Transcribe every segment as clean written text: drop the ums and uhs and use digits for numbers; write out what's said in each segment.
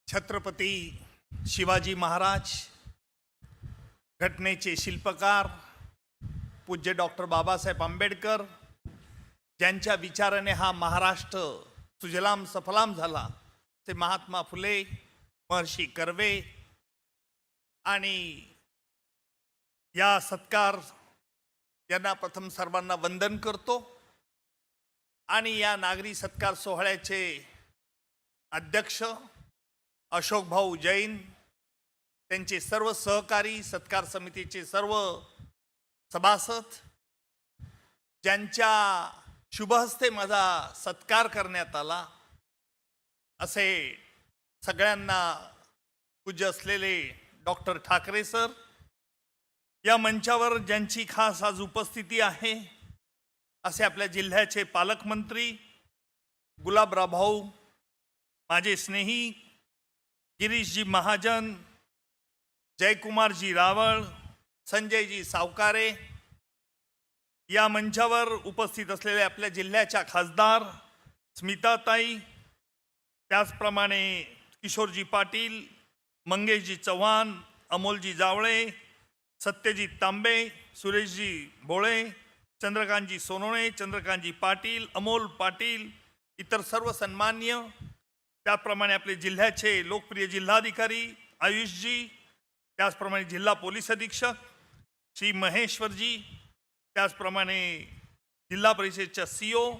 छत्रपती शिवाजी महाराज, घटनेचे शिल्पकार पूज्य डॉक्टर बाबासाहेब आंबेडकर, ज्यांच्या विचाराने हा महाराष्ट्र सुजलाम सफलाम झाला, ते महात्मा फुले, महर्षी कर्वे, आणि या सत्कार यांना प्रथम सर्वांना वंदन करतो। आणि या नागरी सत्कार सोहळ्याचे अध्यक्ष अशोक भाऊ जैन, त्यांचे सर्व सहकारी, सत्कार समितीचे सर्व सभासद, ज्यांच्या शुभहस्ते माझा सत्कार करण्यात आला, असे सगळ्यांना पूज्य असलेले डॉक्टर ठाकरे सर, या मंचावर ज्यांची खास आज उपस्थिती आहे, असे आपल्या जिल्ह्याचे पालकमंत्री गुलाबराव भाऊ, माझे स्नेही गिरीशजी महाजन, जयकुमारजी रावळ, संजयजी सावकारे, या मंचावर उपस्थित असलेले आपल्या जिल्ह्याच्या खासदार स्मिताताई, त्याचप्रमाणे किशोरजी पाटील, मंगेशजी चव्हाण, अमोलजी जावळे, सत्यजित तांबे, सुरेशजी भोळे, चंद्रकांतजी सोनवणे, चंद्रकांतजी पाटील, अमोल पाटील, इतर सर्व सन्मान्य, त्याचप्रमाणे आपले जिल्ह्याचे लोकप्रिय जिल्हाधिकारी आयुषजी, त्याचप्रमाणे जिल्हा पोलीस अधीक्षक श्री महेश्वरजी, त्याचप्रमाणे जिल्हा परिषदेच्या सीओ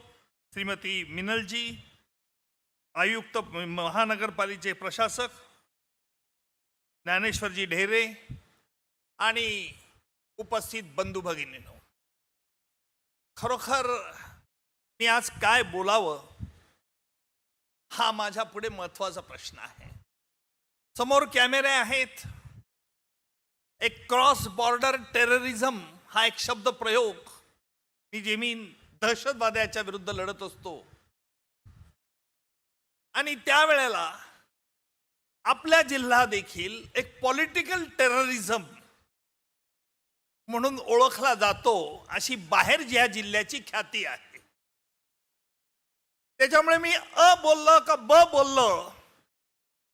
श्रीमती मिनलजी, आयुक्त महानगरपालिकेचे प्रशासक ज्ञानेश्वरजी ढेरे, आणि उपस्थित बंधू भगिनींनो, खरोखर मी आज काय बोलावं हा माझ्या पुढे महत्त्वाचा प्रश्न आहे। समोर कॅमेरे आहेत। एक क्रॉस बॉर्डर टेररिझम हा एक शब्द प्रयोग मी जेमीन दहशतवाद्याच्या विरुद्ध लढत असतो, आणि त्यावेळेला आपला जिल्हा देखील एक पॉलिटिकल टेररिझम म्हणून ओळखला जातो, अशी बाहेर ज्या जिल्ह्याची ख्याती आहे। त्याच्यामुळे मी अ बोललो का ब बोललो,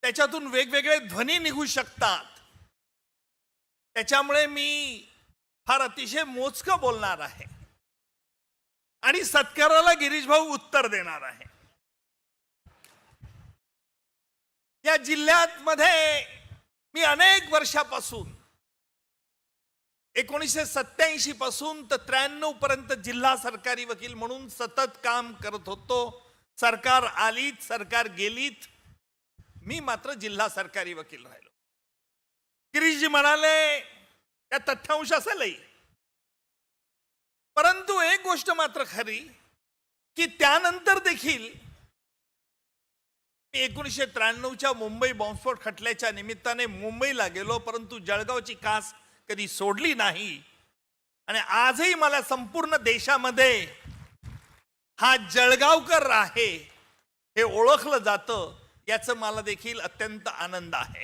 त्याच्यातून वेगवेगळे ध्वनी निघू शकतात। त्याच्यामुळे मी फार अतिशय मोजकं बोलणार आहे आणि सत्काराला गिरीश भाऊ उत्तर देणार आहे। या जिल्ह्यात मध्ये मी अनेक वर्षापासून 1987 पासून तर 93 पर्यंत जिल्हा सरकारी वकील म्हणून सतत काम करत होतो। सरकार आलीत, सरकार गेलीत, मी मात्र जिल्हा सरकारी वकील राहिलो। गिरीशजी म्हणाले त्या तथ्यांश असेलही, परंतु एक गोष्ट मात्र खरी की त्यानंतर देखील 1993च्या मुंबई बॉम्बस्फोट खटल्याच्या निमित्ताने मुंबईला गेलो, परंतु जळगावची कास कधी सोडली नाही। आणि आजही मला संपूर्ण देशामध्ये हा जळगावकर आहे हे ओळखलं जातं, याचं मला देखील अत्यंत आनंद आहे।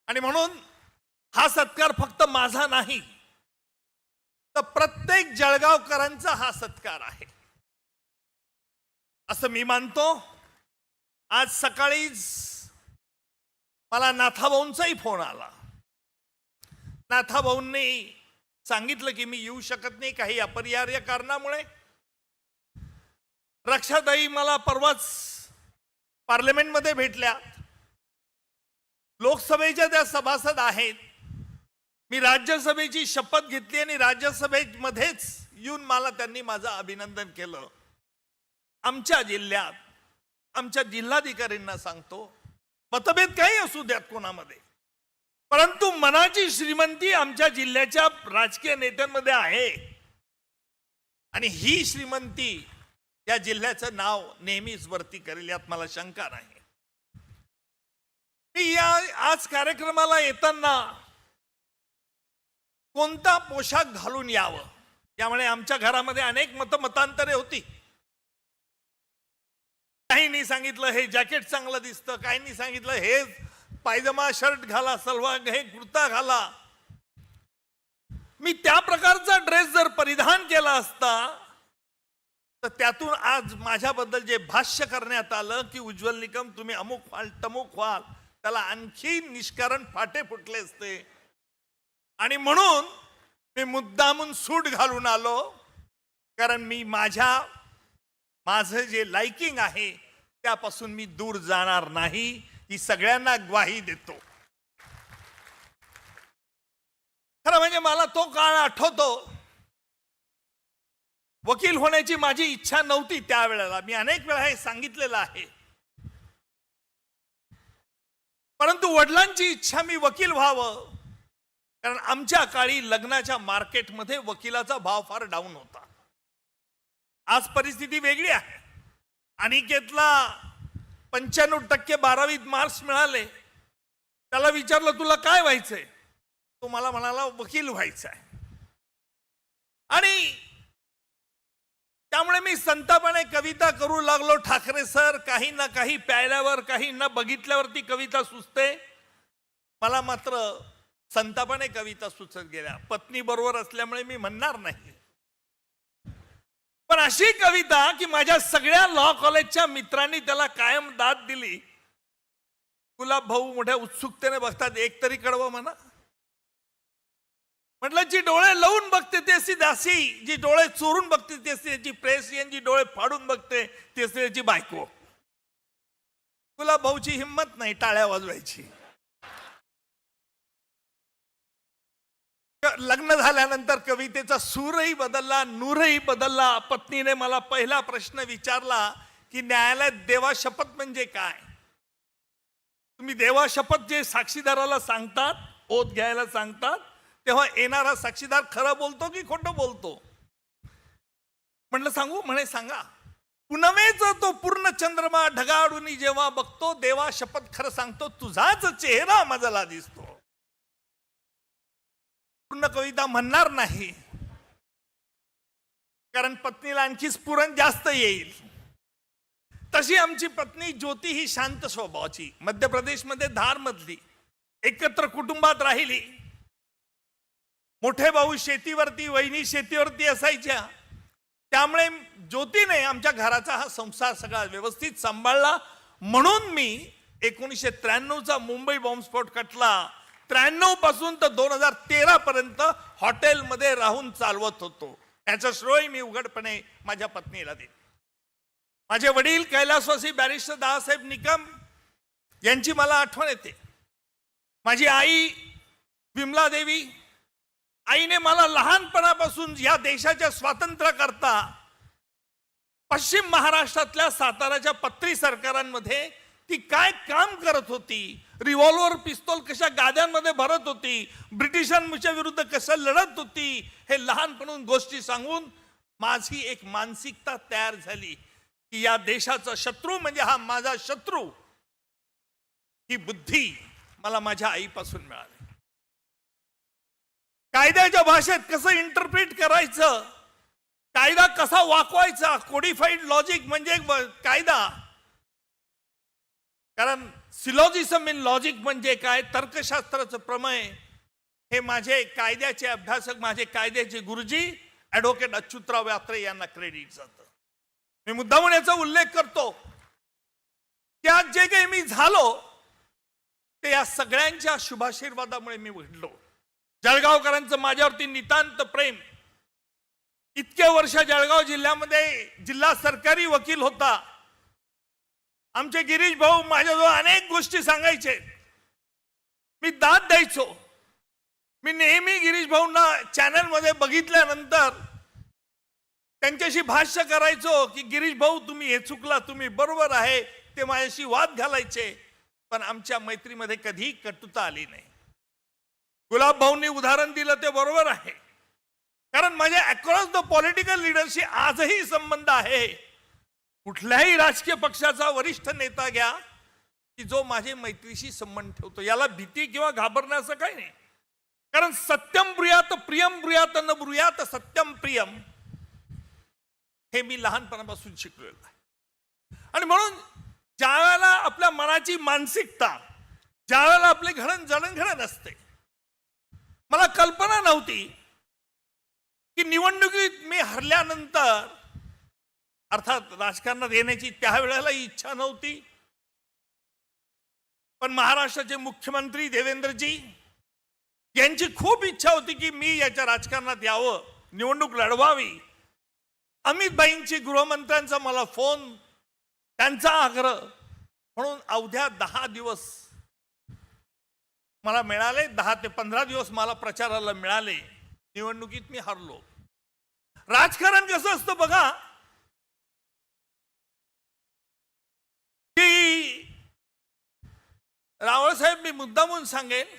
आणि म्हणून हा सत्कार फक्त माझा नाही, तर प्रत्येक जळगावकरांचा हा सत्कार आहे असं मी मानतो। आज सकाळीच मला नाथाभाऊंचाही फोन आला। नाथाभाऊंनी सांगितलं की मी येऊ शकत नाही काही अपरिहार्य कारणामुळे। रक्षाताई मला परवाच पार्लमेंटमध्ये भेटल्या, लोकसभेच्या त्या सभासद आहेत। मी राज्यसभेची शपथ घेतली आणि राज्यसभेमध्येच येऊन मला त्यांनी माझं अभिनंदन केलं। आमच्या जिल्ह्यात आमच्या जिल्हाधिकाऱ्यांना सांगतो, मतभेद काही असू द्यात कोणामध्ये, परंतु मनाची श्रीमंती आमच्या जिल्ह्याच्या राजकीय नेत्यांमध्ये आहे, आणि ही श्रीमंती या जिल्ह्याचं नाव नेहमीच वरती करेल, यात मला शंका नाही। या आज कार्यक्रमाला येताना कोणता पोशाख घालून यावं, त्यामुळे आमच्या घरामध्ये अनेक मतांतरे होती। काहींनी सांगितलं हे जॅकेट चांगलं दिसतं, काहींनी सांगितलं हे पायजमा शर्ट घाला, सलवार हे कुर्ता घाला। मी त्या प्रकारचा ड्रेस जर परिधान केला असता तर त्यातून आज माझ्याबद्दल जे भाष्य करण्यात आलं की उज्ज्वल निकम तुम्ही अमुक व्हाल तमुक व्हाल, त्याला आणखी निष्कारण फाटे फुटले असते आणि म्हणून मी मुद्दामून सूट घालून आलो. कारण मी माझं जे लाइकिंग आहे त्यापासून मी दूर जाणार नाही, ही सगळ्यांना ग्वाही देतो. खरं म्हणजे मला तो काळ आठवतो. वकील होण्याची माझी इच्छा नव्हती त्यावेळेला, मी अनेक वेळा हे सांगितलेलं आहे. परंतु वडिलांची इच्छा मी वकील व्हावं, कारण आमच्या काळी लग्नाच्या मार्केटमध्ये वकिलाचा भाव फार डाऊन होता. आज परिस्थिती वेगळी आहे. अनिकेतला 95% 12वीत मार्क्स मिळाले. त्याला विचारलं तुला काय व्हायचंय, तो मला म्हणाला वकील व्हायचं आहे. आणि त्यामुळे मी संतापाने कविता करू लागलो. ठाकरे सर, काही ना काही प्यायल्यावर, काही न बघितल्यावरती कविता सुचते. मला मात्र संतापाने कविता सुचत गेल्या. पत्नी बरोबर असल्यामुळे मी म्हणणार नाही, पण अशी कविता की माझ्या सगळ्या लॉ कॉलेजच्या मित्रांनी त्याला कायम दाद दिली. गुलाब भाऊ मोठ्या उत्सुकतेने बघतात, एक तरी कडवं म्हणा. म्हटलं जी डोळे लावून बघते ती असती दासी, जी डोळे चोरून बघते ती असते त्याची प्रेसी, जी डोळे फाडून बघते ती असते त्याची बायको. गुलाब भाऊची हिंमत नाही टाळ्या वाजवायची. लग्न झाल्यानंतर कवितेचा सूरही बदलला, नूरही बदलला. पत्नीने मला पहिला प्रश्न विचारला की न्यायालयात देवा शपथ म्हणजे काय. तुम्ही देवा शपथ जे साक्षीदाराला सांगतात, ओथ घ्यायला सांगतात, तेव्हा येणारा साक्षीदार खरं बोलतो की खोटं बोलतो. म्हटलं सांगू. म्हणे सांगा. पुनमेचा तो पूर्ण चंद्रमा ढगाळून जेव्हा बघतो, देवा शपथ खरं सांगतो, तुझाच चेहरा मजला दिसतो. पूर्ण कविता म्हणणार नाही, कारण पत्नीला आणखी स्फुरण जास्त येईल. तशी आमची पत्नी ज्योती ही शांत स्वभावाची, मध्य प्रदेशमध्ये धार मधली, एकत्र कुटुंबात राहिली. मोठे भाऊ शेतीवरती, वहिनी शेतीवरती असायच्या. त्यामुळे ज्योतीने आमच्या घराचा हा संसार सगळा व्यवस्थित सांभाळला. म्हणून मी 1993चा मुंबई बॉम्बस्फोट खटला 93 पासून तर 2013 पर्यंत हॉटेलमध्ये राहून चालवत होतो. याचा श्रेय मी उघडपणे माझ्या पत्नीला देईन. माझे वडील कैलासवासी बॅरिस्टर दादासाहेब निकम यांची मला आठवण येते. माझी आई विमला देवी, आईने मला लहानपणापासून या देशाच्या स्वातंत्र्याकरता पश्चिम महाराष्ट्रातल्या साताराच्या पत्री सरकारांमध्ये ती काय काम करत होती, रिव्हॉल्वर पिस्तूल कशा गाद्यांमध्ये भरत होती, ब्रिटिशांच्या विरुद्ध कसं लढत होती, हे लहानपणून गोष्टी सांगून माझी एक मानसिकता तयार झाली की या देशाचा शत्रू म्हणजे हा माझा शत्रू. ही बुद्धी मला माझ्या आईपासून मिळाली. कायद्याच्या भाषेत कसं इंटरप्रिट करायचं, कायदा कसा वाकवायचा, कोडिफाईड लॉजिक म्हणजे कायदा. कारण सिलॉजिझम इन लॉजिक म्हणजे काय, तर्कशास्त्राचं प्रमेय, हे माझे कायद्याचे अभ्यासक, माझे कायद्याचे गुरुजी ॲडव्होकेट अच्युतराव यात्रे यांना क्रेडिट जातं. मी मुद्दामून याचा उल्लेख करतो की आज जे काही मी झालो ते या सगळ्यांच्या शुभाशीर्वादामुळे मी घडलो. जळगावकरांचं माझ्यावरती नितांत प्रेम. इतके वर्ष जळगाव जिल्ह्यामध्ये जिल्हा सरकारी वकील होता. आमचे गिरीश भाऊ माझ्याजवळ अनेक गोष्टी सांगायचे, मी दाद द्यायचो. मी नेहमी गिरीश भाऊंना चॅनलमध्ये बघितल्यानंतर त्यांच्याशी भाष्य करायचो की गिरीश भाऊ तुम्ही हे चुकला, तुम्ही बरोबर आहे. ते माझ्याशी वाद घालायचे, पण आमच्या मैत्रीमध्ये कधी कटुता आली नाही. गुलाब भाऊंनी उदाहरण दिलं ते बरोबर आहे, कारण माझ्या अक्रॉस द पॉलिटिकल लीडरशी आजही संबंध आहे. कुठल्याही राजकीय पक्षाचा वरिष्ठ नेता घ्या की जो माझे मैत्रीशी संबंध ठेवतो. याला भीती किंवा घाबरण्याचं काही नाही, कारण सत्यम ब्रूयात प्रियम ब्रूयात न ब्रूयात सत्यम प्रियम, हे मी लहानपणापासून शिकलेलं आहे. आणि म्हणून ज्या वेळेला आपल्या मनाची मानसिकता, ज्या वेळेला आपली जडणघडण असते, मला कल्पना नव्हती की निवडणुकीत मी हरल्यानंतर अर्थात राजकारणात येण्याची त्यावेळेला इच्छा नव्हती, पण महाराष्ट्राचे मुख्यमंत्री देवेंद्रजी यांची खूप इच्छा होती की मी याच्या राजकारणात यावं, निवडणूक लढवावी. अमित भाईंची, गृहमंत्र्यांचा मला फोन, त्यांचा आग्रह, म्हणून अवघ्या 10 दिवस मला मिळाले. 10 ते 15 दिवस मला प्रचाराला मिळाले. निवडणुकीत मी हरलो. राजकारण कसं असतं बघा, की रावळसाहेब, मी मुद्दामून सांगेन,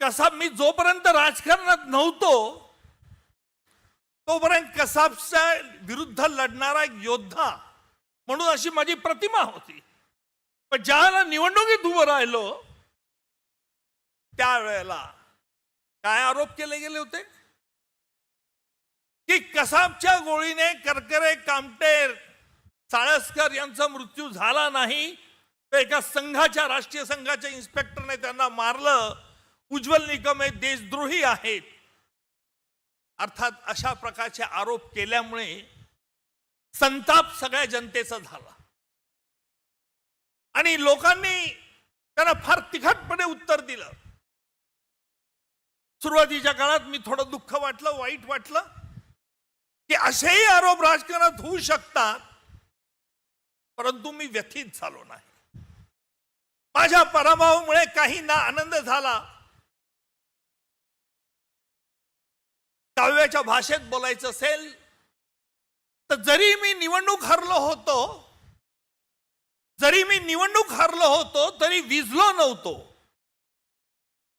कसाब, मी जोपर्यंत राजकारणात नव्हतो तोपर्यंत कसाबच्या विरुद्ध लढणारा एक योद्धा म्हणून अशी माझी प्रतिमा होती. पण ज्यावेळेला निवडणुकीत उभं राहिलो त्यावेळेला काय आरोप केले गेले होते की कसाबच्या गोळीने करकरे, कामटे, साळसकर यांचा मृत्यू झाला नाही, तर एका संघाच्या, राष्ट्रीय संघाच्या इन्स्पेक्टरने त्यांना मारलं, उज्ज्वल निकम हे देशद्रोही आहेत. अर्थात अशा प्रकारचे आरोप केल्यामुळे संताप सगळ्या जनतेचा झाला आणि लोकांनी त्यांना फार तिखटपणे उत्तर दिलं. सुरुवातीच्या काळात मी थोडं दुःख वाटलं, वाईट वाटलं की असेही आरोप राजकारणात होऊ शकतात, परंतु मी व्यथित झालो नाही. माझ्या पराभवामुळे काही ना आनंद झाला. काव्याच्या भाषेत बोलायचं असेल तर जरी मी निवडणूक हरलो होतो तरी विझलो नव्हतो.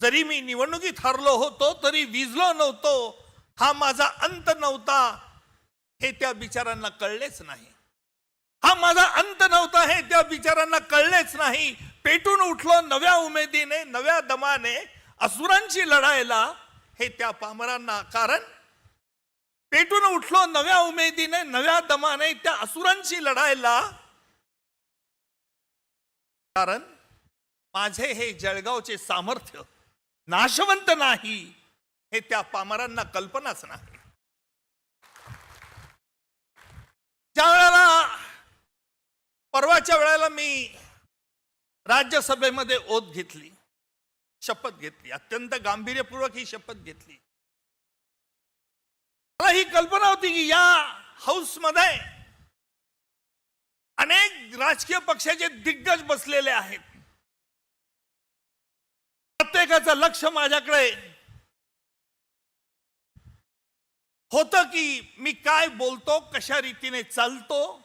जरी मी निवडणुकीत हरलो होतो तरी विझलो नव्हतो. हा माझा अंत नव्हता हे त्या बिचारांना कळलेच नाही. हा माझा अंत नव्हता हे त्या बिचारांना कळलेच नाही. पेटून उठलो नव्या उमेदीने, नव्या दमाने असुरांची लढायला, हे त्या पामरांना, कारण पेटून उठलो नव्या उमेदीने, नव्या दमाने त्या असुरांची लढायला, कारण माझे हे जळगावचे सामर्थ्य नाशवंत नाही हे त्या पामरांना कल्पनाच नाही. ज्या वेळेला, परवाच्या वेळेला मी राज्यसभेमध्ये ओथ घेतली, शपथ घेतली, अत्यंत गांभीर्यपूर्वक ही शपथ घेतली. मला ही कल्पना होती की या हाऊसमध्ये अनेक राजकीय पक्षाचे दिग्गज बसलेले आहेत. प्रत्येकाचं लक्ष माझ्याकडे होतं की मी काय बोलतो, कशा रीतीने चालतो.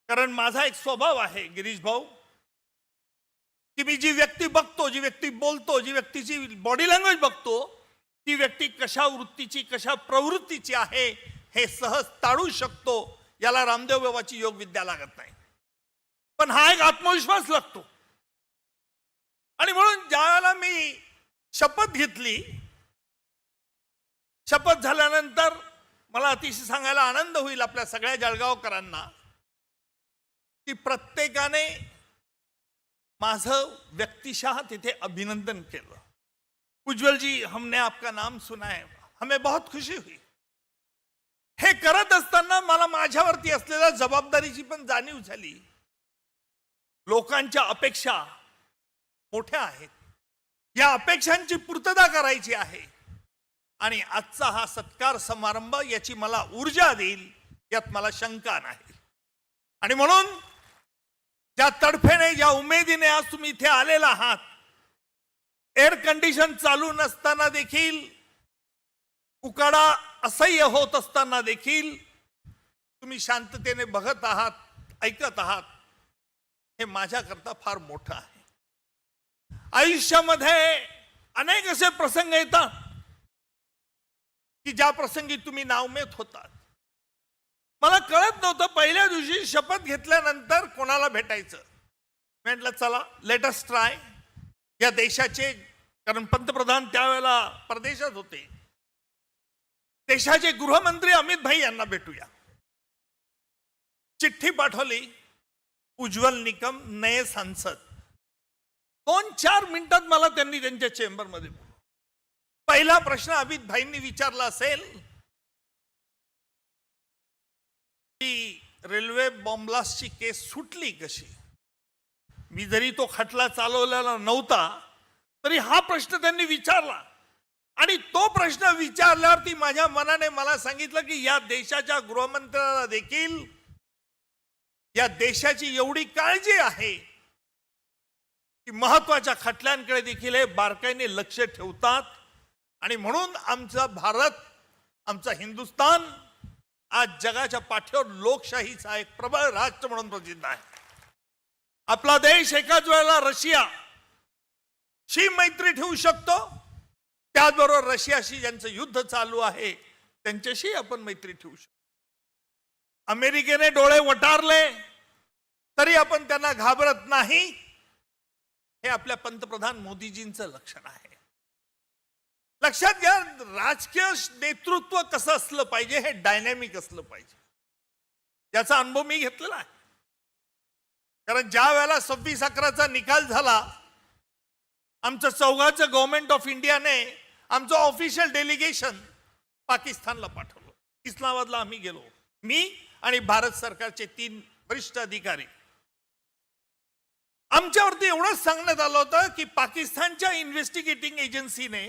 कारण माझा एक स्वभाव आहे गिरीश भाऊ, की मी जी व्यक्ती बघतो, जी व्यक्ती बोलतो, जी व्यक्तीची बॉडी लँग्वेज बघतो, ती व्यक्ती कशा वृत्तीची, कशा प्रवृत्तीची आहे हे सहज टाळू शकतो. याला रामदेव बाबाची योग विद्या लागत नाही, पण हा एक आत्मविश्वास लागतो. आणि म्हणून ज्यावेळेला मी शपथ घेतली, शपथ झाल्यानंतर मला अतिशय सांगायला आनंद होईल आपल्या सगळ्या जळगावकरांना की प्रत्येकाने माझं व्यक्तिशः तिथे अभिनंदन केलं. उज्ज्वल जी, हमने आपका नाम सुना है, हमें बहुत खुशी हुई. हे करत असताना मला माझ्यावरती असलेल्या जबाबदारीची पण जाणीव झाली. लोकांच्या अपेक्षा मोठ्या आहेत, या अपेक्षांची पूर्तता करायची आहे. आणि आजचा हा सत्कार समारंभ याची मला ऊर्जा देईल यात मला शंका नाही. आणि म्हणून ज्या तडफेने, ज्या उमेदीने आज तुम्ही इथे आलेला आहात, एअर कंडिशन चालू नसताना देखील, उकाडा असह्य होत असताना देखील तुम्ही शांततेने बघत आहात, ऐकत आहात, हे माझ्याकरता फार मोठं आहे. आयुष्यामध्ये अनेक असे प्रसंग येतात की ज्या प्रसंगी तुम्ही नावमेत होतात. मला कळत नव्हतं पहिल्या दिवशी शपथ घेतल्यानंतर कोणाला भेटायचं. म्हटलं चला, लेट अस ट्राय. या देशाचे, कारण पंतप्रधान त्यावेळेला परदेशात होते, देशाचे गृहमंत्री अमित भाई यांना भेटूया. चिठ्ठी पाठवली, उज्ज्वल निकम नये सांसद. 2-4 मिनिटात मला त्यांनी त्यांच्या चेंबरमध्ये बोलवलं. पहिला प्रश्न अमित भाईंनी विचारला असेल, की रेल्वे बॉम्बलास्टची केस सुटली कशी. मी जरी तो खटला चालवलेला नव्हता तरी हा प्रश्न त्यांनी विचारला आणि तो प्रश्न विचारल्यावरती माझ्या मनाने मला सांगितलं की या देशाच्या गृहमंत्र्याला देखील या देशाची एवढी काळजी आहे की महत्वाच्या खटल्यांकडे देखील हे बारकाईने लक्ष ठेवतात आणि म्हणून आमचा भारत, आमचा हिंदुस्थान आज जगाच्या पाठीवर लोकशाहीचा एक प्रबळ राष्ट्र म्हणून प्रसिद्ध आहे. आपला देश एकाच वेळेला रशियाशी मैत्री ठेवू शकतो, त्याचबरोबर रशियाशी ज्यांचं युद्ध चालू आहे त्यांच्याशी आपण मैत्री ठेवू शकतो. अमेरिकेने डोळे वटारले तरी आपण त्यांना घाबरत नाही, हे आपल्या पंतप्रधान मोदीजींचं लक्षण आहे. लक्षात घ्या, राजकीय नेतृत्व कसं असलं पाहिजे, हे डायनॅमिक असलं पाहिजे. याचा अनुभव मी घेतलेला आहे. कारण ज्या वेळेला 26/11चा निकाल झाला, आमचं चौघाचं गव्हर्नमेंट ऑफ इंडियाने आमचं ऑफिशियल डेलिगेशन पाकिस्तानला पाठवलं. इस्लामाबादला आम्ही गेलो, मी आणि भारत सरकारचे 3 वरिष्ठ अधिकारी. आमच्यावरती एवढंच सांगण्यात आलं होतं की पाकिस्तानच्या इन्व्हेस्टिगेटिंग एजन्सीने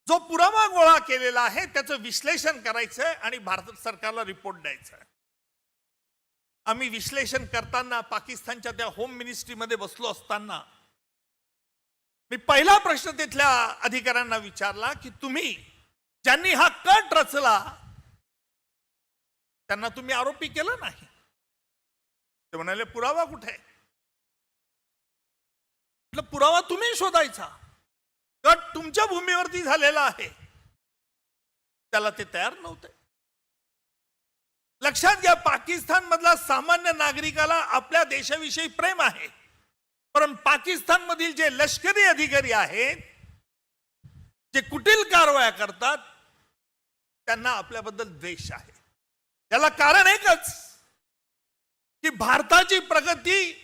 जो पुरावा गोळा केलेला आहे त्याचं विश्लेषण करायचंय आणि भारत सरकारला रिपोर्ट द्यायचा आहे. आम्ही विश्लेषण करताना पाकिस्तानच्या त्या होम मिनिस्ट्रीमध्ये बसलो असताना मी पहिला प्रश्न तिथल्या अधिकाऱ्यांना विचारला की तुम्ही ज्यांनी हा कट रचला त्यांना तुम्ही आरोपी केलं नाही. ते म्हणाले पुरावा कुठे आहे. म्हटलं पुरावा तुम्ही शोधायचा, कट तुमच्या भूमीवरती झालेला आहे. त्याला ते तयार नव्हते. लक्षात घ्या, पाकिस्तान मधला सामान्य नागरिकाला आपल्या देशाविषयी प्रेम आहे, पण पाकिस्तान मधील जे लष्करी अधिकारी आहेत, जे कुटील कारवाया करतात, त्यांना आपल्याबद्दल द्वेष आहे. याला कारण एकच की भारताची प्रगती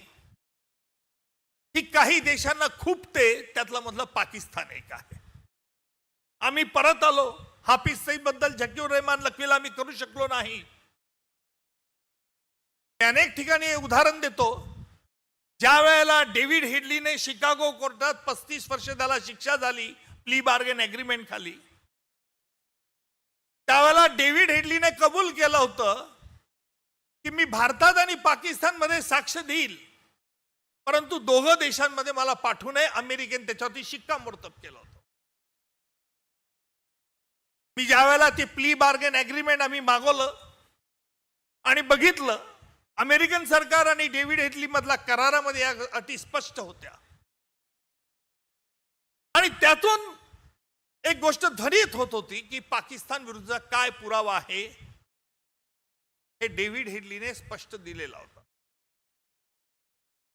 ही काही देशांना खूपते, त्यातला मधलं पाकिस्तान एक आहे. आम्ही परत आलो, हाफिज सईद बद्दल झकीर रहमान लखवीला आम्ही करू शकलो नाही. अनेक ठिकाणी उदाहरण देतो. ज्या वेळेला डेव्हिड हेडलीने शिकागो कोर्टात 35 वर्ष त्याला शिक्षा झाली प्ली बार्गेन एग्रीमेंट खाली, त्यावेळेला डेव्हिड हेडलीने कबूल केलं होतं की मी भारतात आणि पाकिस्तानमध्ये साक्ष देईल, परंतु दोघं देशांमध्ये मला पाठवू नये. अमेरिकेने त्याच्यावरती शिक्कामोर्तब केलं होतं. मी ज्या वेळेला ते प्ली बार्गेन एग्रीमेंट आम्ही मागवलं आणि बघितलं, अमेरिकन सरकार आणि डेव्हिड हेडली मधला करारामध्ये या अटी स्पष्ट होत्या आणि त्यातून एक गोष्ट ध्वनित होत होती की पाकिस्तान विरुद्ध काय पुरावा आहे हे डेव्हिड हेडलीने स्पष्ट दिलेला होता.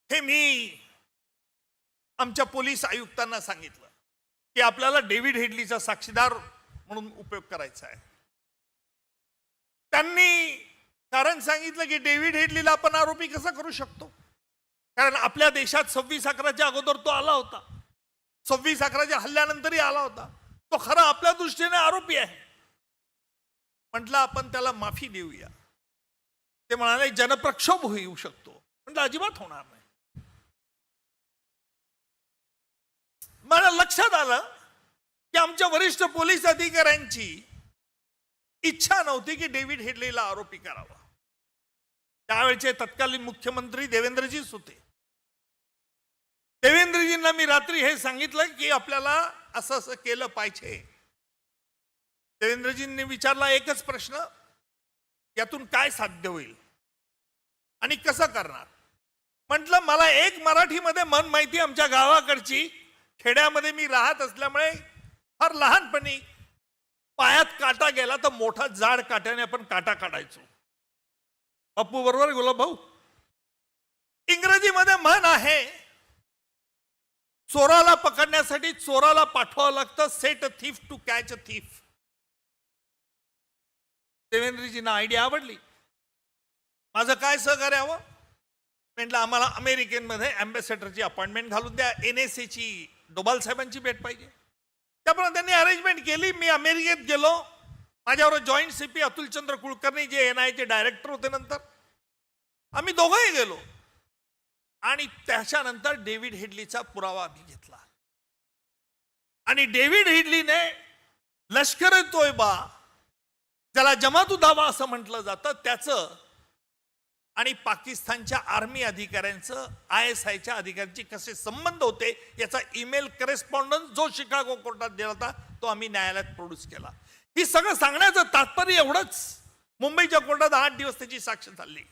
हे मी आमच्या पोलीस आयुक्तांना सांगितलं की आपल्याला डेव्हिड हेडलीचा साक्षीदार म्हणून उपयोग करायचा आहे. त्यांनी कारण सांगितलं की डेव्हिड हेडलीला आपण आरोपी कसा करू शकतो, कारण आपल्या देशात 26/11च्या अगोदर तो आला होता, 26/11च्या हल्ल्यानंतरही आला होता. तो खरा आपल्या दृष्टीने आरोपी आहे. म्हटलं आपण त्याला माफी देऊया. ते म्हणाले जनप्रक्षोभ होऊ शकतो. म्हटलं अजिबात होणार नाही. मला लक्षात आलं की आमच्या वरिष्ठ पोलीस अधिकाऱ्यांची इच्छा नव्हती की डेव्हिड हेडलीला आरोपी करावा. त्यावेळेचे तत्कालीन मुख्यमंत्री देवेंद्रजीच होते. देवेंद्रजींना मी रात्री हे सांगितलं की आपल्याला असं असं केलं पाहिजे. देवेंद्रजींनी विचारला एकच प्रश्न, यातून काय साध्य होईल आणि कसं करणार. म्हटलं मला एक मराठीमध्ये मन माहिती, आमच्या गावाकडची, खेड्यामध्ये मी राहत असल्यामुळे फार लहानपणी पायात काटा गेला तर मोठा जाड काट्याने आपण काटा काढायचो. बापू बरोबर गुलाब भाऊ. इंग्रजीमध्ये म्हण आहे, चोराला पकडण्यासाठी चोराला पाठवावं लागतं, set a thief to catch a thief. देवेंद्रजींना आयडिया आवडली. माझं काय सहकार्य हवं. म्हटलं आम्हाला अमेरिकेमध्ये अँबॅसेडरची अपॉइंटमेंट घालून द्या, NSA ची डोभाल साहेबांची भेट पाहिजे. त्याप्रमाणे त्यांनी अरेंजमेंट केली. मी अमेरिकेत गेलो, माझ्यावर जॉईंट सीपी अतुलचंद्र कुलकर्णी जे NIAचे डायरेक्टर होते, नंतर आम्ही दोघंही गेलो आणि त्याच्यानंतर डेव्हिड हेडलीचा पुरावा आम्ही घेतला आणि डेव्हिड हेडलीने लष्कर ए तोयबा, ज्याला जमात उद दावा असं म्हटलं जातं, त्याचं आणि पाकिस्तानच्या आर्मी अधिकाऱ्यांचं ISIच्या अधिकाऱ्यांचे कसे संबंध होते याचा ईमेल करेस्पॉन्डन्स जो शिकागो कोर्टात दिला होता तो आम्ही न्यायालयात प्रोड्यूस केला. ही सगळं सांगण्याचं तात्पर्य एवढंच, मुंबईच्या कोर्टात 8 दिवस त्याची साक्ष चालली.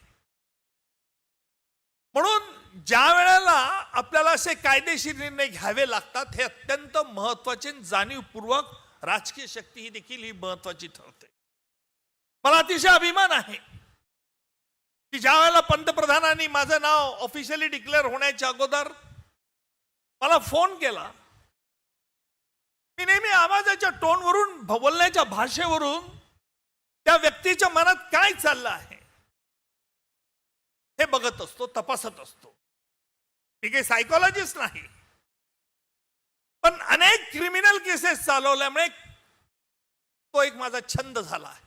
म्हणून ज्या वेळेला आपल्याला असे कायदेशीर निर्णय घ्यावे लागतात हे अत्यंत महत्वाचे, जाणीवपूर्वक राजकीय शक्ती ही देखील ही महत्वाची ठरते. मला अतिशय अभिमान आहे की ज्या वेळेला पंतप्रधानांनी माझं नाव ऑफिशियली डिक्लेअर होण्याच्या अगोदर मला फोन केला, मी नेहमी आवाजाच्या टोनवरून, बोलण्याच्या भाषेवरून त्या व्यक्तीच्या मनात काय चाललं आहे हे बघत असतो, तपासत असतो. मी काही सायकोलॉजिस्ट नाही, पण अनेक क्रिमिनल केसेस चालवल्यामुळे तो एक माझा छंद झाला आहे.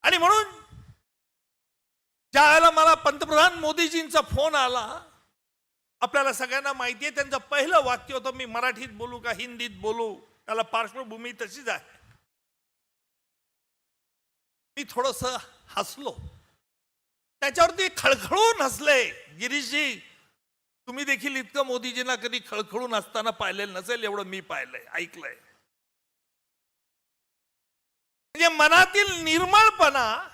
आणि म्हणून ज्या वेळेला मला पंतप्रधान मोदीजींचा फोन आला, आपल्याला सगळ्यांना माहिती आहे त्यांचं पहिलं वाक्य होतं, मी मराठीत बोलू का हिंदीत बोलू, त्याला पार्श्वभूमी तशीच आहे. मी थोडस हसलो, त्याच्यावरती खळखळून हसले. गिरीशजी, तुम्ही देखील इतकं मोदीजींना कधी खळखळून असताना पाहिलेलं नसेल एवढं मी पाहिलंय, ऐकलंय. म्हणजे मनातील निर्मळपणा,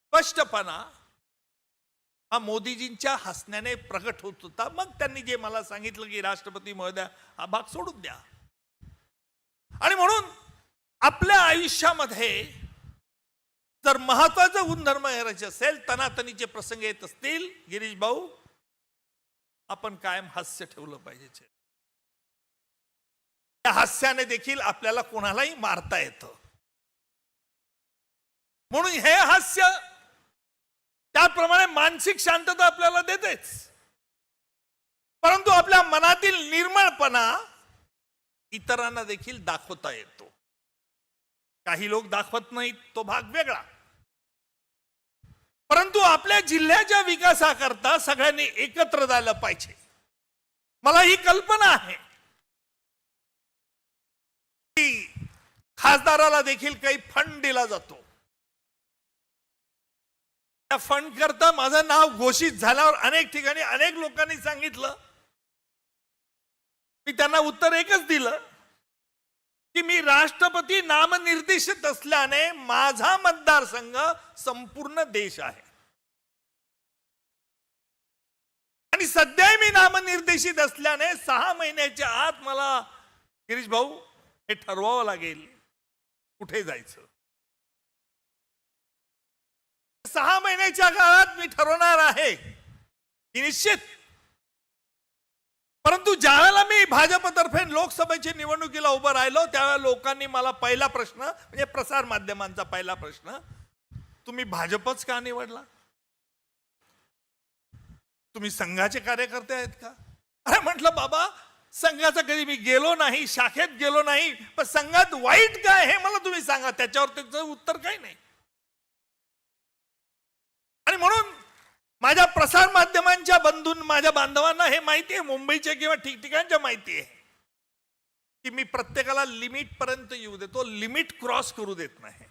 स्पष्टपणा हा मोदीजींच्या हसण्याने प्रगट होत होता. मग त्यांनी जे मला सांगितलं की राष्ट्रपती महोदय हा भाग सोडून द्या. आणि म्हणून आपल्या आयुष्यामध्ये जर महत्वाचे गुणधर्म करायचे असेल, तनातनीचे प्रसंग येत असतील, गिरीश भाऊ, आपण कायम हास्य ठेवलं पाहिजे. त्या हास्याने देखील आपल्याला कोणालाही मारता येतं. म्हणून हे हास्य त्याप्रमाणे मानसिक शांतता आपल्याला देतेच, परंतु आपल्या मनातील निर्मळपणा इतरांना देखील दाखवता येतो. काही लोक दाखवत नाहीत, तो भाग वेगळा. परंतु आपल्या जिल्ह्याच्या विकासाकरता सगळ्यांनी एकत्र झालं पाहिजे. मला ही कल्पना आहे की खासदाराला देखील काही फंड दिला जातो. त्या फंड करता माझं नाव घोषित झाल्यावर अनेक ठिकाणी अनेक लोकांनी सांगितलं, मी त्यांना उत्तर एकच दिलं की मी राष्ट्रपती नामनिर्देशित असल्याने माझा मतदारसंघ संपूर्ण देश आहे आणि सध्या मी नामनिर्देशित असल्याने 6 महिन्याच्या आत मला, गिरीश भाऊ, हे ठरवावं लागेल कुठे जायचं. 6 महिन्याच्या काळात मी ठरवणार आहे की निश्चित. परंतु ज्यावेळेला मी भाजपतर्फे लोकसभेच्या निवडणुकीला उभं राहिलो त्यावेळेला लोकांनी मला पहिला प्रश्न, म्हणजे प्रसार माध्यमांचा पहिला प्रश्न, तुम्ही भाजपच का निवडला? तुम्ही संघाचे कार्यकर्ते आहेत का? अरे म्हटलं, बाबा संघाचा कधी मी गेलो नाही, शाखेत गेलो नाही, पण संघात वाईट काय हे मला तुम्ही सांगा. त्याच्यावर त्याचं उत्तर काही नाही. आणि म्हणून माझ्या प्रसार माध्यमांच्या माझ्या बांधवांना हे माहिती आहे, मुंबईच्या किंवा ठिकठिकाणच्या माहिती आहे की मी प्रत्येकाला लिमिट पर्यंत येऊ देतो, लिमिट क्रॉस करू देत नाही.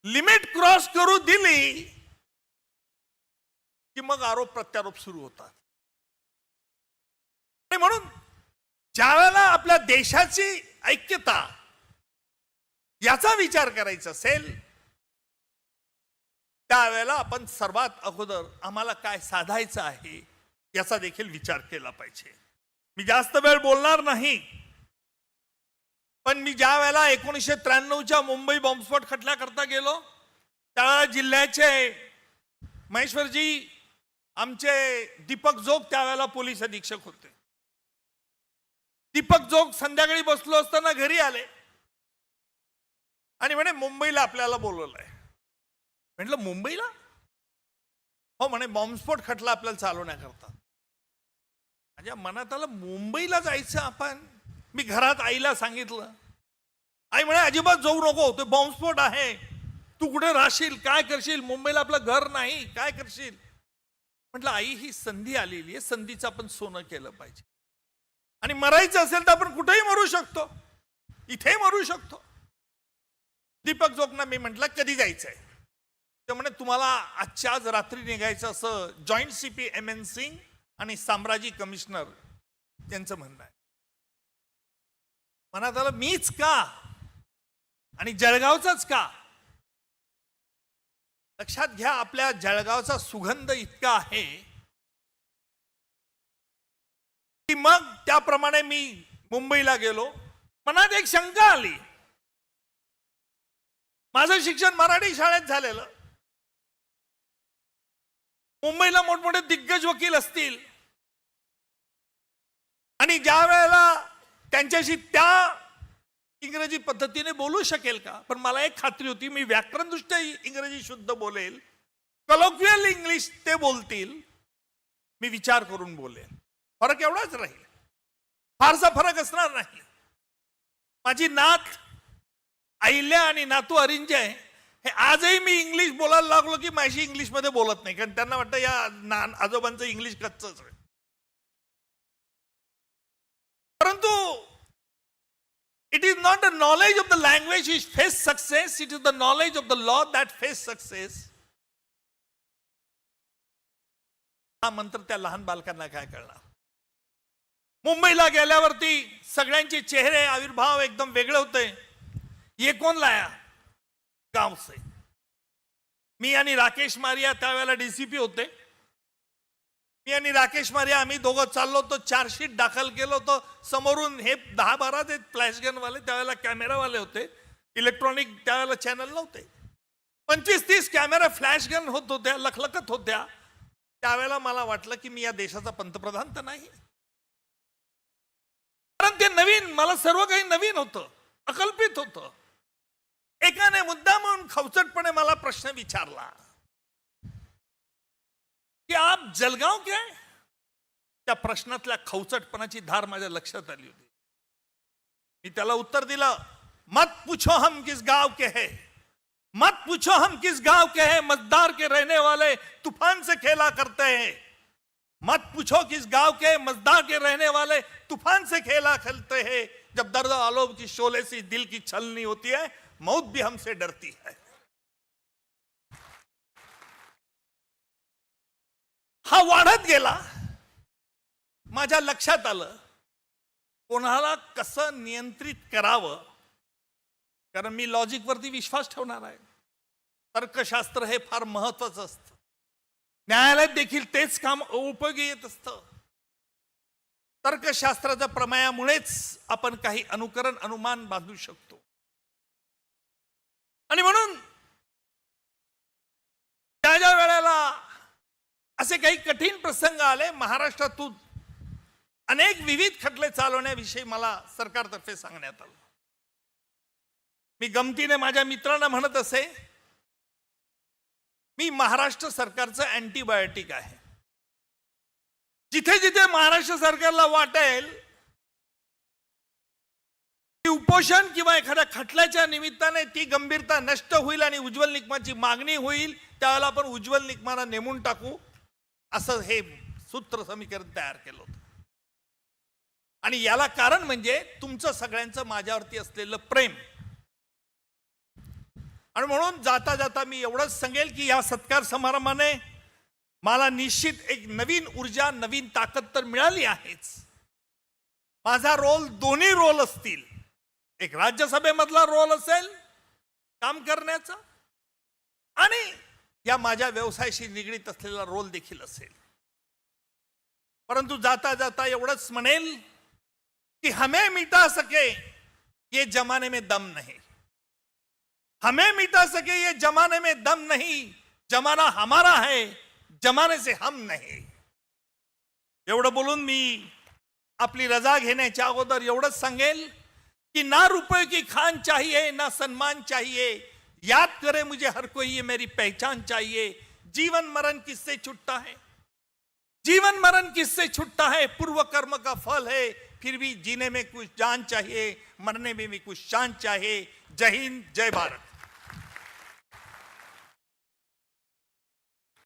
लिमिट क्रॉस करू दिली की मग आरोप प्रत्यारोप सुरू होतात. आणि म्हणून ज्या वेळेला आपल्या देशाची ऐक्यता याचा विचार करायचा असेल त्यावेळेला आपण सर्वात अगोदर आम्हाला काय साधायचं आहे याचा देखील विचार केला पाहिजे. मी जास्त वेळ बोलणार नाही, पण मी ज्या वेळेला 1993च्या मुंबई बॉम्बस्फोट खटल्याकरता गेलो त्यावेळेला जिल्ह्याचे महेश्वरजी, आमचे दीपक जोग त्यावेळेला पोलीस अधीक्षक होते. दीपक जोग संध्याकाळी बसलो असताना घरी आले आणि म्हणे मुंबईला आपल्याला बोलवलंय. म्हटलं मुंबईला? हो म्हणे, बॉम्बस्फोट खटला आपल्याला चालवण्याकरता. माझ्या मनात आलं मुंबईला जायचं आपण. मी घरात आईला सांगितलं. आई म्हणे अजिबात जाऊ नको, ते बॉम्बस्फोट आहे, तू कुठे राहशील, काय करशील, मुंबईला आपलं घर नाही, काय करशील. म्हटलं आई ही संधी आलेली आहे, संधीचं आपण सोनं केलं पाहिजे. आणि मरायचं असेल तर आपण कुठेही मरू शकतो, इथे मरू शकतो. दीपक जोगना मी म्हटलं कधी जायचंय, ते म्हणे तुम्हाला आजच्या आज रात्री निघायचं असं जॉईंट सीपी एम.एन. सिंग आणि साम्राजी कमिशनर त्यांचं म्हणणं आहे. मनात आलं मीच का आणि जळगावचाच का. लक्षात घ्या आपल्या जळगावचा सुगंध इतका आहे की मग त्याप्रमाणे मी मुंबईला गेलो. मनात एक शंका आली, माझं शिक्षण मराठी शाळेत झालेलं, मुंबईला मोठमोठे दिग्गज वकील असतील आणि ज्या वेळेला त्यांच्याशी त्या इंग्रजी पद्धतीने बोलू शकेल का. पण मला एक खात्री होती मी व्याकरणदृष्ट्या इंग्रजी शुद्ध बोलेल, कलोक्वियल इंग्लिश ते बोलतील, मी विचार करून बोलेल. फरक एवढाच राहील, फारसा फरक असणार नाही. माझी नात अहिल्या आणि नातू अरिंजय हे आजही मी इंग्लिश बोलायला लागलो की माझी इंग्लिश मध्ये बोलत नाही, कारण त्यांना वाटतं या आजोबांचं इंग्लिश कच्चंच आहे. परंतु it is not the knowledge of the language which face success, it is the knowledge of the law that face success. हा मंत्र त्या लहान बालकांना काय कळणार. मुंबईला गेल्यावरती सगळ्यांचे चेहरे आविर्भाव एकदम वेगळे होते. ये कौन लाया गाव से. मी आणि राकेश मारिया त्यावेळेला डीसीपी होते. मी आणि राकेश मारिया आम्ही दोघं चाललो होतो, चार्जशीट दाखल केलं होतं. समोरून हे 10-12 ते फ्लॅश गन वाले, त्यावेळेला कॅमेरावाले होते, इलेक्ट्रॉनिक त्यावेळेला चॅनल नव्हते. 25-30 कॅमेरा फ्लॅश गन होत होत्या, लखलखत होत्या. त्यावेळेला मला वाटलं की मी या देशाचा पंतप्रधान तर नाही, कारण ते नवीन, मला सर्व काही नवीन होतं, अकल्पित होतं. एकाने मुद्दा म्हणून खवचटपणे मला प्रश्न विचारला की आप जलगांव के हैं. त्या प्रश्नातल्या खवचटपणाची धार माझ्या लक्षात आली होती. मी त्याला उत्तर दिलं, मत पूछो हम किस गांव के हैं, मत पूछो हम किस गांव के हैं, मजदार के रहने वाले तूफान से खेला करते हैं. मत पूछो किस गांव के, मजदार के रहने वाले तूफान से खेला खेलते हैं. जब दर्द आलोब की शोले से दिल की छलनी होती है, मौत भी हमसे डरती है. हा वाढत गेला. माझ्या लक्षात आलं कोणाला कसं नियंत्रित करावं, कारण मी लॉजिक वरती विश्वास ठेवणार आहे. तर्कशास्त्र हे फार महत्वाचं असतं. न्यायालयात देखील तेच काम उपयोगी येत असतं. तर्कशास्त्राच्या प्रमेयामुळेच आपण काही अनुकरण अनुमान बांधू शकतो. आणि म्हणून त्या ज्या वेळेला असे काही कठीण प्रसंग आले, महाराष्ट्रातून अनेक विविध खटले चालवण्याविषयी मला सरकारतर्फे सांगण्यात आलं. मी गमतीने माझ्या मित्रांना म्हणत असे, मी महाराष्ट्र सरकारचं अँटीबायोटिक आहे. जिथे जिथे महाराष्ट्र सरकारला वाटेल की उपोषण किंवा एखाद्या खटल्याच्या निमित्ताने ती गंभीरता नष्ट होईल आणि उज्ज्वल निकमाची मागणी होईल, त्यावेळेला आपण उज्ज्वल निकमाला नेमून टाकू, असं हे सूत्र समीकरण तयार केलं होतं. आणि याला कारण म्हणजे तुमचं सगळ्यांचं माझ्यावरती असलेलं प्रेम. आणि म्हणून जाता जाता मी एवढंच सांगेल की या सत्कार समारंभाने मला निश्चित एक नवीन ऊर्जा, नवीन ताकद तर मिळाली आहेच. माझा रोल, दोन्ही रोल असतील. एक राज्यसभेमधला रोल असेल काम करण्याचा, आणि या माझ्या व्यवसायाशी निगडीत असलेला रोल देखील असेल. परंतु जाता जाता एवढंच म्हणेल कि हमें मिटा सके ये जमाने में दम नहीं, हमें मिटा सके ये जमाने में दम नहीं, जमाना हमारा है, जमाने से हम नहीं. एवढं बोलून मी आपली रजा घेण्याच्या अगोदर एवढंच सांगेल कि ना रुपए की खान चाहिए, ना सम्मान चाहिए, याद करे मुझे हर कोई, ये मेरी पहचान चाहिए. जीवन मरण किससे छूटता है, जीवन मरण किससे छूटता है, पूर्व कर्म का फल है, फिर भी जीने में कुछ जान चाहिए. मरने में भी कुछ शान चाहे. जय हिंद, जय भारत.